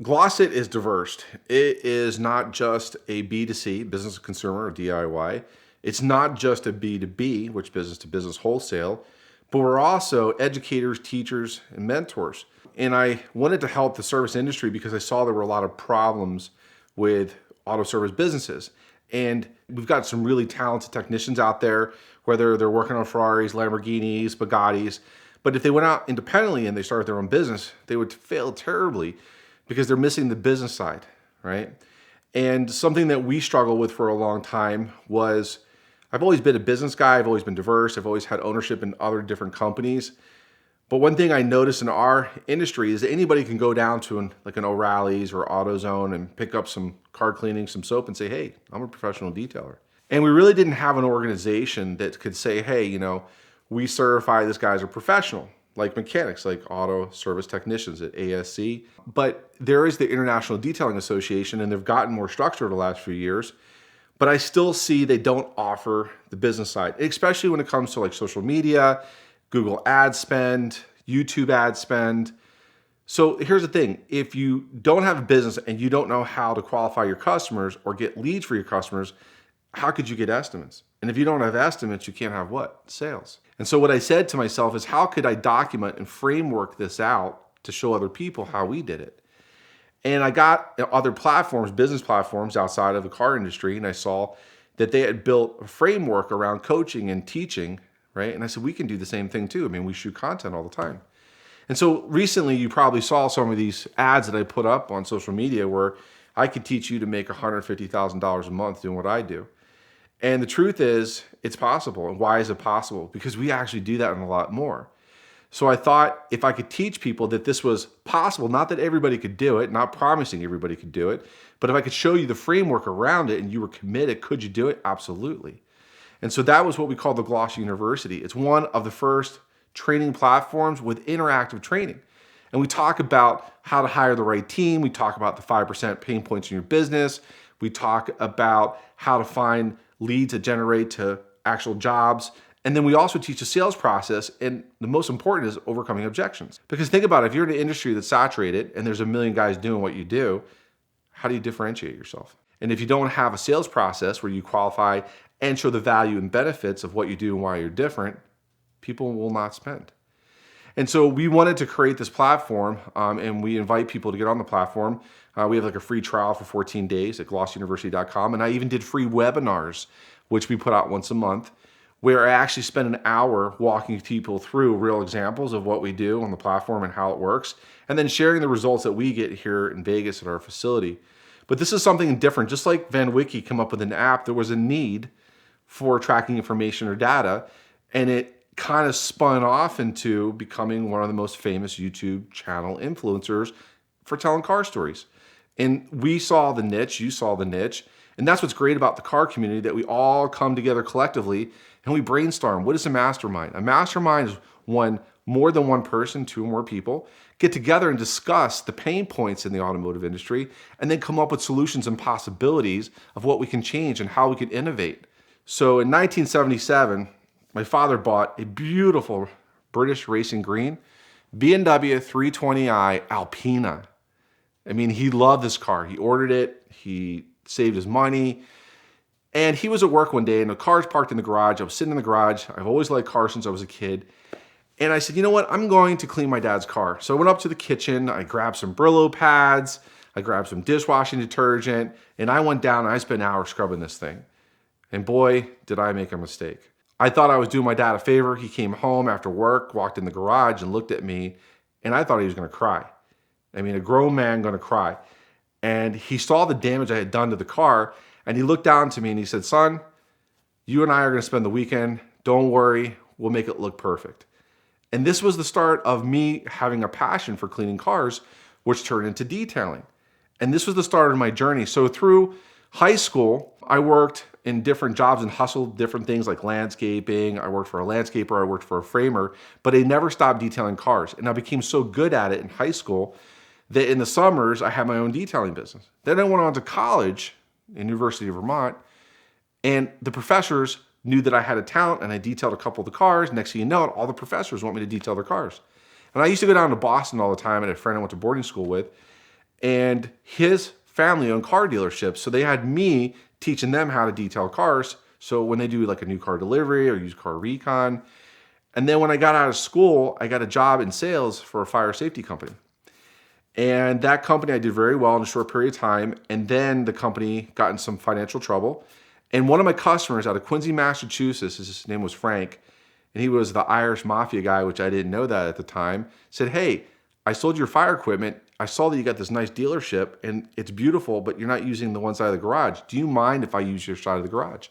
Glossit is diverse. It is not just a B2C, business to consumer or DIY. It's not just a B2B, which business to business wholesale, but we're also educators, teachers, and mentors. And I wanted to help the service industry because I saw there were a lot of problems with auto service businesses. And we've got some really talented technicians out there, whether they're working on Ferraris, Lamborghinis, Bugattis. But if they went out independently and they started their own business, they would fail terribly because they're missing the business side, right? And something that we struggled with for a long time was I've always been a business guy. I've always been diverse. I've always had ownership in other different companies. But one thing I noticed in our industry is that anybody can go down to an O'Reilly's or AutoZone and pick up some car cleaning, some soap, and say, hey, I'm a professional detailer. And we really didn't have an organization that could say, hey, we certify this guy as a professional, like mechanics, like auto service technicians at ASC. But there is the International Detailing Association, and they've gotten more structured the last few years. But I still see they don't offer the business side, especially when it comes to like social media, Google ad spend, YouTube ad spend. So here's the thing. If you don't have a business and you don't know how to qualify your customers or get leads for your customers, how could you get estimates? And if you don't have estimates, you can't have what? Sales. And so what I said to myself is, how could I document and framework this out to show other people how we did it? And I got other platforms, business platforms outside of the car industry, and I saw that they had built a framework around coaching and teaching, right? And I said, we can do the same thing too. I mean, we shoot content all the time. And so recently you probably saw some of these ads that I put up on social media where I could teach you to make $150,000 a month doing what I do. And the truth is, it's possible. And why is it possible? Because we actually do that and a lot more. So I thought if I could teach people that this was possible, not that everybody could do it, not promising everybody could do it, but if I could show you the framework around it and you were committed, could you do it? Absolutely. And so that was what we call the Gloss University. It's one of the first training platforms with interactive training. And we talk about how to hire the right team. We talk about the 5% pain points in your business. We talk about how to find leads that generate to actual jobs. And then we also teach a sales process. And the most important is overcoming objections. Because think about it, if you're in an industry that's saturated and there's a million guys doing what you do, how do you differentiate yourself? And if you don't have a sales process where you qualify and show the value and benefits of what you do and why you're different, people will not spend. And so we wanted to create this platform, and we invite people to get on the platform. We have like a free trial for 14 days at glossuniversity.com. And I even did free webinars, which we put out once a month, where I actually spend an hour walking people through real examples of what we do on the platform and how it works, and then sharing the results that we get here in Vegas at our facility. But this is something different. Just like VINwiki came up with an app, there was a need for tracking information or data, and it kind of spun off into becoming one of the most famous YouTube channel influencers for telling car stories. And we saw the niche, you saw the niche, and that's what's great about the car community, that we all come together collectively and we brainstorm. What is a mastermind? A mastermind is when more than one person, two or more people, get together and discuss the pain points in the automotive industry and then come up with solutions and possibilities of what we can change and how we can innovate. So in 1977, my father bought a beautiful British racing green BMW 320i Alpina. I mean, he loved this car. He ordered it. He saved his money. And he was at work one day and the car's parked in the garage. I was sitting in the garage. I've always liked cars since I was a kid. And I said, you know what? I'm going to clean my dad's car. So I went up to the kitchen. I grabbed some Brillo pads. I grabbed some dishwashing detergent. And I went down and I spent an hour scrubbing this thing. And boy, did I make a mistake. I thought I was doing my dad a favor. He came home after work, walked in the garage and looked at me, and I thought he was going to cry. I mean, a grown man going to cry. And he saw the damage I had done to the car, and he looked down to me and he said, son, you and I are going to spend the weekend. Don't worry. We'll make it look perfect. And this was the start of me having a passion for cleaning cars, which turned into detailing. And this was the start of my journey. So through high school, I worked in different jobs and hustled different things like landscaping. I worked for a landscaper, I worked for a framer, but I never stopped detailing cars. And I became so good at it in high school that in the summers, I had my own detailing business. Then I went on to college in University of Vermont, and the professors knew that I had a talent and I detailed a couple of the cars. Next thing you know, all the professors want me to detail their cars. And I used to go down to Boston all the time. I had a friend I went to boarding school with. And his family owned car dealerships. So they had me teaching them how to detail cars. So when they do like a new car delivery or used car recon. And then when I got out of school, I got a job in sales for a fire safety company. And that company I did very well in a short period of time. And then the company got in some financial trouble. And one of my customers out of Quincy, Massachusetts, his name was Frank, and he was the Irish mafia guy, which I didn't know that at the time, said, hey, I sold your fire equipment. I saw that you got this nice dealership and it's beautiful, but you're not using the one side of the garage. Do you mind if I use your side of the garage?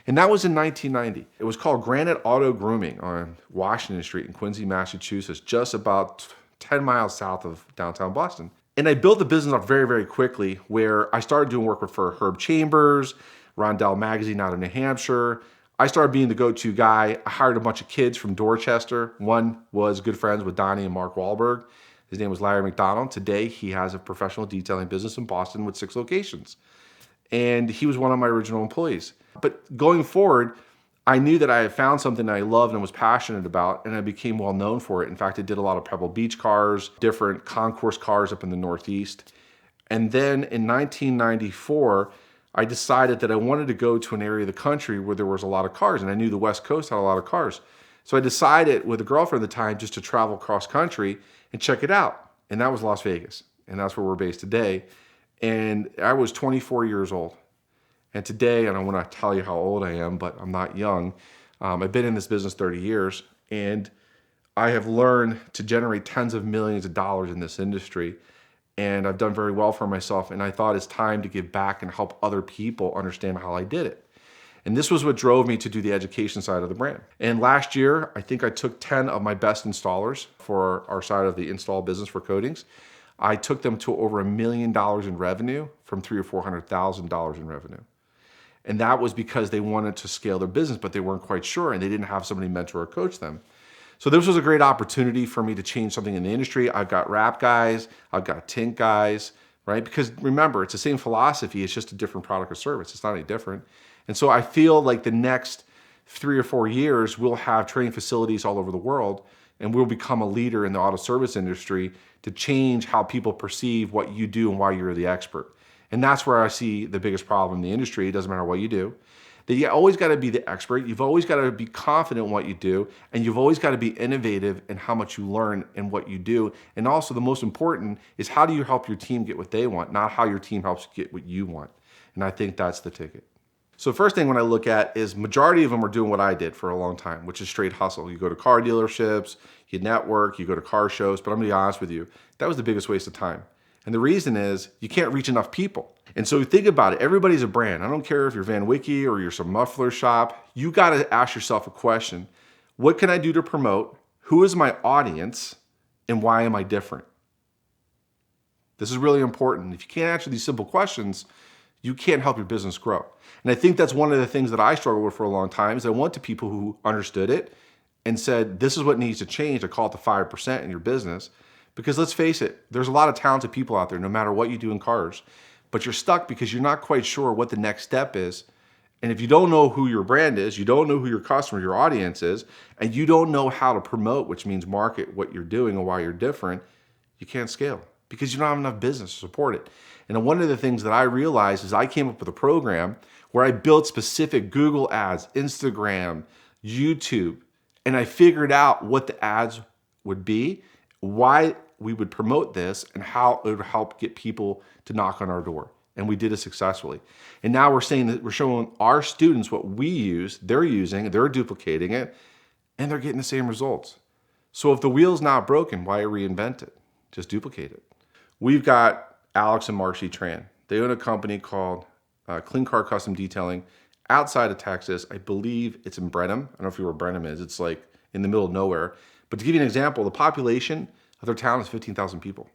And that was in 1990. It was called Granite Auto Grooming on Washington Street in Quincy, Massachusetts, just about 10 miles south of downtown Boston. And I built the business up very, very quickly where I started doing work for Herb Chambers, Rondell Magazine out of New Hampshire. I started being the go-to guy. I hired a bunch of kids from Dorchester. One was good friends with Donnie and Mark Wahlberg. His name was Larry McDonald. Today, he has a professional detailing business in Boston with 6 locations. And he was one of my original employees. But going forward, I knew that I had found something that I loved and was passionate about, and I became well known for it. In fact, I did a lot of Pebble Beach cars, different concourse cars up in the Northeast. And then in 1994, I decided that I wanted to go to an area of the country where there was a lot of cars, and I knew the West Coast had a lot of cars. So I decided with a girlfriend at the time just to travel cross country and check it out. And that was Las Vegas, and that's where we're based today. And I was 24 years old. And today, and I want to tell you how old I am, but I'm not young. I've been in this business 30 years, and I have learned to generate tens of millions of dollars in this industry. And I've done very well for myself. And I thought it's time to give back and help other people understand how I did it. And this was what drove me to do the education side of the brand. And last year, I think I took 10 of my best installers for our side of the install business for coatings. I took them to over $1 million in revenue from $300,000 or $400,000 in revenue. And that was because they wanted to scale their business, but they weren't quite sure and they didn't have somebody mentor or coach them. So this was a great opportunity for me to change something in the industry. I've got wrap guys, I've got tint guys, right? Because remember, it's the same philosophy, it's just a different product or service. It's not any different. And so I feel like the next 3 or 4 years, we'll have training facilities all over the world and we'll become a leader in the auto service industry to change how people perceive what you do and why you're the expert. And that's where I see the biggest problem in the industry. It doesn't matter what you do. That you always got to be the expert. You've always got to be confident in what you do. And you've always got to be innovative in how much you learn and what you do. And also the most important is how do you help your team get what they want, not how your team helps get what you want. And I think that's the ticket. So first thing when I look at is majority of them are doing what I did for a long time, which is straight hustle. You go to car dealerships, you network, you go to car shows. But I'm going to be honest with you, that was the biggest waste of time. And the reason is you can't reach enough people. And so think about it. Everybody's a brand. I don't care if you're VINwiki or you're some muffler shop. You got to ask yourself a question. What can I do to promote? Who is my audience? And why am I different? This is really important. If you can't answer these simple questions, you can't help your business grow. And I think that's one of the things that I struggled with for a long time is I went to people who understood it and said, this is what needs to change. I call it the 5% in your business. Because let's face it, there's a lot of talented people out there, no matter what you do in cars, but you're stuck because you're not quite sure what the next step is. And if you don't know who your brand is, you don't know who your customer, your audience is, and you don't know how to promote, which means market what you're doing and why you're different, you can't scale because you don't have enough business to support it. And one of the things that I realized is I came up with a program where I built specific Google ads, Instagram, YouTube, and I figured out what the ads would be, why we would promote this, and how it would help get people to knock on our door. And we did it successfully. And now we're saying that we're showing our students what we use, they're using, they're duplicating it, and they're getting the same results. So if the wheel's not broken, why reinvent it? Just duplicate it. We've got Alex and Marcy Tran. They own a company called Clean Car Custom Detailing outside of Texas. I believe it's in Brenham. I don't know if you know where Brenham is. It's like in the middle of nowhere. But to give you an example, the population of their town is 15,000 people.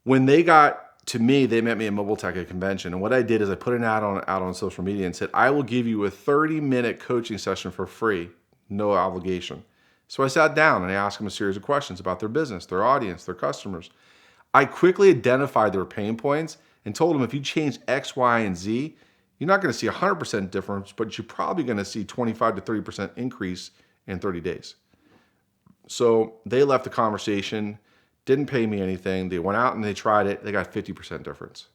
When they got to me, they met me at Mobile Tech at a convention. And what I did is I put an ad out on social media and said, I will give you a 30-minute coaching session for free, no obligation. So I sat down and I asked them a series of questions about their business, their audience, their customers. I quickly identified their pain points and told them if you change X, Y, and Z, you're not going to see 100% difference, but you're probably going to see 25 to 30% increase in 30 days. So they left the conversation didn't pay me anything. They went out and they tried it. They got 50% difference.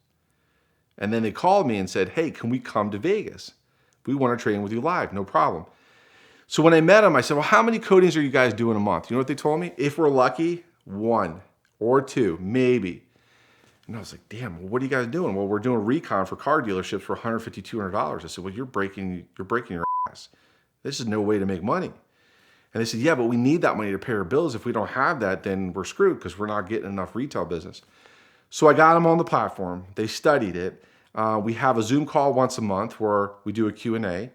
And then they called me and said, hey, can we come to Vegas? We want to train with you live, no problem. So when I met them, I said, well, how many coatings are you guys doing a month? You know what they told me? If we're lucky, 1 or 2, maybe. And I was like, damn, well, what are you guys doing? Well, we're doing recon for car dealerships for $150, $200. I said, well, you're breaking your ass. This is no way to make money. And they said, yeah, but we need that money to pay our bills. If we don't have that, then we're screwed because we're not getting enough retail business. So I got them on the platform. They studied it. We have a Zoom call once a month where we do a Q&A.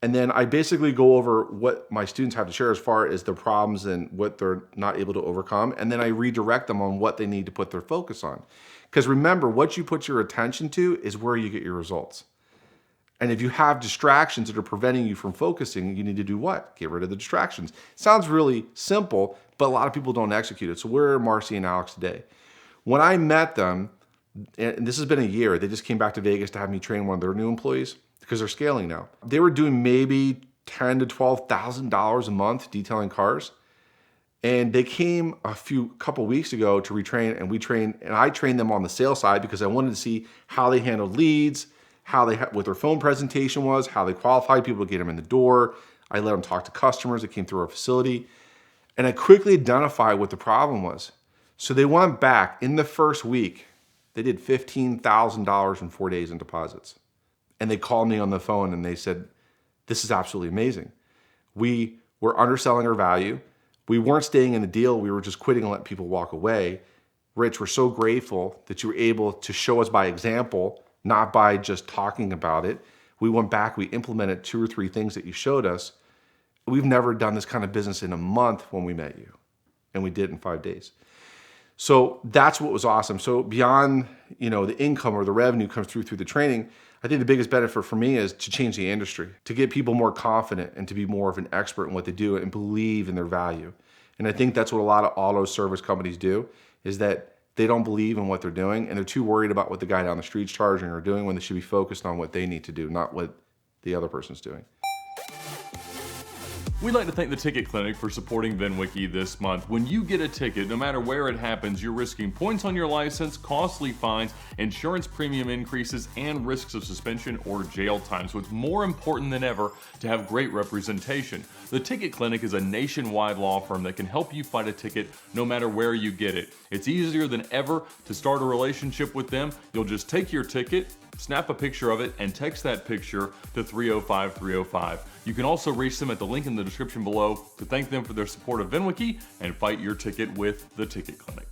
And then I basically go over what my students have to share as far as their problems and what they're not able to overcome. And then I redirect them on what they need to put their focus on. Because remember, what you put your attention to is where you get your results. And if you have distractions that are preventing you from focusing, you need to do what? Get rid of the distractions. Sounds really simple, but a lot of people don't execute it. So where are Marcy and Alex today? When I met them, and this has been a year, they just came back to Vegas to have me train one of their new employees because they're scaling now. They were doing maybe $10,000 to $12,000 a month detailing cars. And they came a couple weeks ago to retrain, and I trained them on the sales side because I wanted to see how they handled leads, what their phone presentation was, how they qualified people to get them in the door. I let them talk to customers that came through our facility. And I quickly identified what the problem was. So they went back in the first week, they did $15,000 in 4 days in deposits. And they called me on the phone and they said, this is absolutely amazing. We were underselling our value. We weren't staying in the deal. We were just quitting and letting people walk away. Rich, we're so grateful that you were able to show us by example, not by just talking about it. We went back, we implemented 2 or 3 things that you showed us. We've never done this kind of business in a month when we met you. And we did in 5 days. So that's what was awesome. So beyond, the income or the revenue comes through the training, I think the biggest benefit for me is to change the industry, to get people more confident and to be more of an expert in what they do and believe in their value. And I think that's what a lot of auto service companies do, is that they don't believe in what they're doing and they're too worried about what the guy down the street's charging or doing when they should be focused on what they need to do, not what the other person's doing. We'd like to thank the Ticket Clinic for supporting VINwiki this month. When you get a ticket, no matter where it happens, you're risking points on your license, costly fines, insurance premium increases, and risks of suspension or jail time. So it's more important than ever to have great representation. The Ticket Clinic is a nationwide law firm that can help you fight a ticket no matter where you get it. It's easier than ever to start a relationship with them. You'll just take your ticket, snap a picture of it, and text that picture to 305-305. You can also reach them at the link in the description below to thank them for their support of VINwiki and fight your ticket with the Ticket Clinic.